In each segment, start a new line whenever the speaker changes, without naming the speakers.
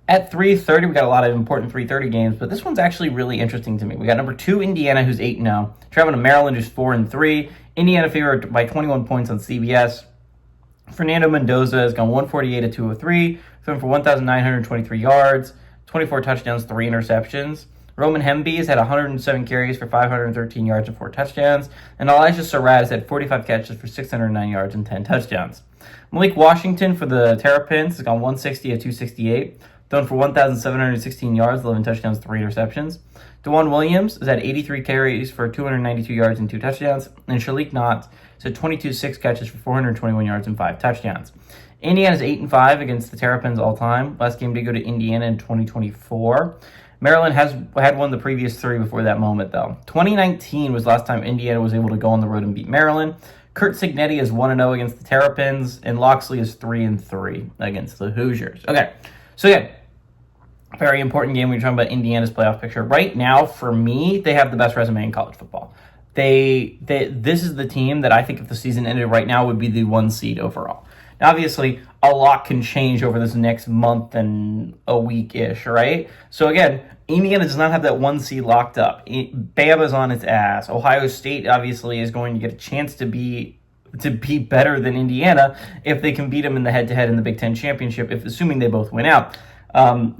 At 3:30, we got a lot of important 3:30 games, but this one's actually really interesting to me. We got number 2 Indiana, who's 8-0, traveling to Maryland, who's 4-3. Indiana favored by 21 points on CBS. Fernando Mendoza has gone 148 to 203, throwing for 1,923 yards, 24 touchdowns, 3 interceptions. Roman Hemby has had 107 carries for 513 yards and 4 touchdowns. And Elijah Surratt has had 45 catches for 609 yards and 10 touchdowns. Malik Washington for the Terrapins has gone 160 to 268, thrown for 1,716 yards, 11 touchdowns, 3 interceptions. DeJuan Williams has had 83 carries for 292 yards and 2 touchdowns. And Shalik Knott has had 6 catches for 421 yards and 5 touchdowns. Indiana's 8-5 against the Terrapins all time. Last game did go to Indiana in 2024. Maryland has had won the previous 3 before that moment, though. 2019 was the last time Indiana was able to go on the road and beat Maryland. Curt Cignetti is 1-0 against the Terrapins, and Loxley is 3-3 against the Hoosiers. Okay, so yeah, very important game when you're talking about Indiana's playoff picture. Right now, for me, they have the best resume in college football. This is the team that I think if the season ended right now would be the 1 seed overall. Now, obviously, a lot can change over this next month and a week-ish, right? So again, Indiana does not have that 1 seed locked up. Bama's on its ass. Ohio State obviously is going to get a chance to be better than Indiana if they can beat them in the head-to-head in the Big Ten Championship, assuming they both win out.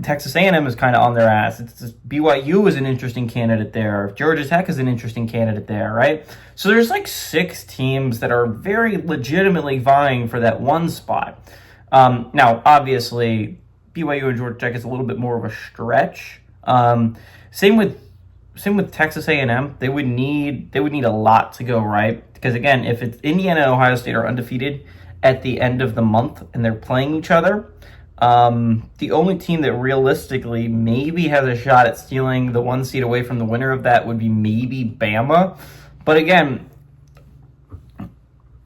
Texas A&M is kind of on their ass. BYU is an interesting candidate there. Georgia Tech is an interesting candidate there, right? So there's like 6 teams that are very legitimately vying for that 1 spot. Now, obviously, BYU and Georgia Tech is a little bit more of a stretch. Same with Texas A&M. They would need a lot to go right, because again, if it's Indiana and Ohio State are undefeated at the end of the month and they're playing each other, the only team that realistically maybe has a shot at stealing the 1 seed away from the winner of that would be maybe Bama. But again,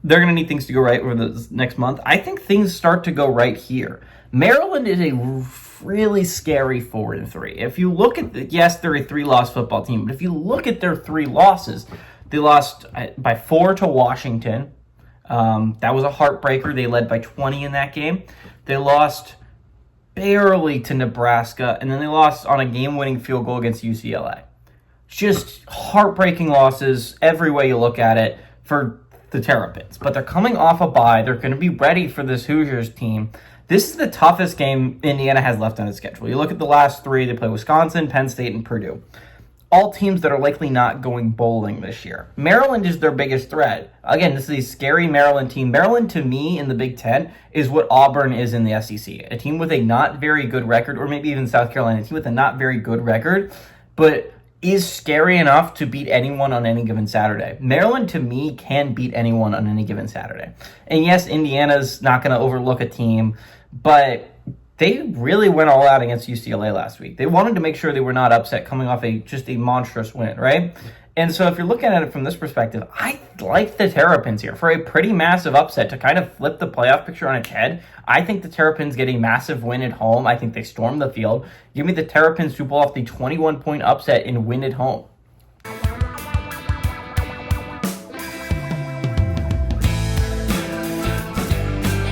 they're going to need things to go right over the next month. I think things start to go right here. Maryland is a really scary 4-3. If you look at yes, they're a 3-loss football team, but if you look at their 3 losses, they lost by 4 to Washington. That was a heartbreaker. They led by 20 in that game. They lost barely to Nebraska, and then they lost on a game-winning field goal against UCLA. Just heartbreaking losses every way you look at it for the Terrapins. But they're coming off a bye. They're going to be ready for this Hoosiers team. This is the toughest game Indiana has left on its schedule. You look at the last 3, they play Wisconsin, Penn State, and Purdue. All teams that are likely not going bowling this year. Maryland is their biggest threat. Again, this is a scary Maryland team. Maryland, to me, in the Big Ten, is what Auburn is in the SEC. A team with a not very good record, or maybe even South Carolina, a team with a not very good record, but is scary enough to beat anyone on any given Saturday. Maryland, to me, can beat anyone on any given Saturday. And yes, Indiana's not going to overlook a team, but they really went all out against UCLA last week. They wanted to make sure they were not upset coming off just a monstrous win, right? And so if you're looking at it from this perspective, I like the Terrapins here for a pretty massive upset to kind of flip the playoff picture on its head. I think the Terrapins get a massive win at home. I think they storm the field. Give me the Terrapins to pull off the 21-point upset and win at home.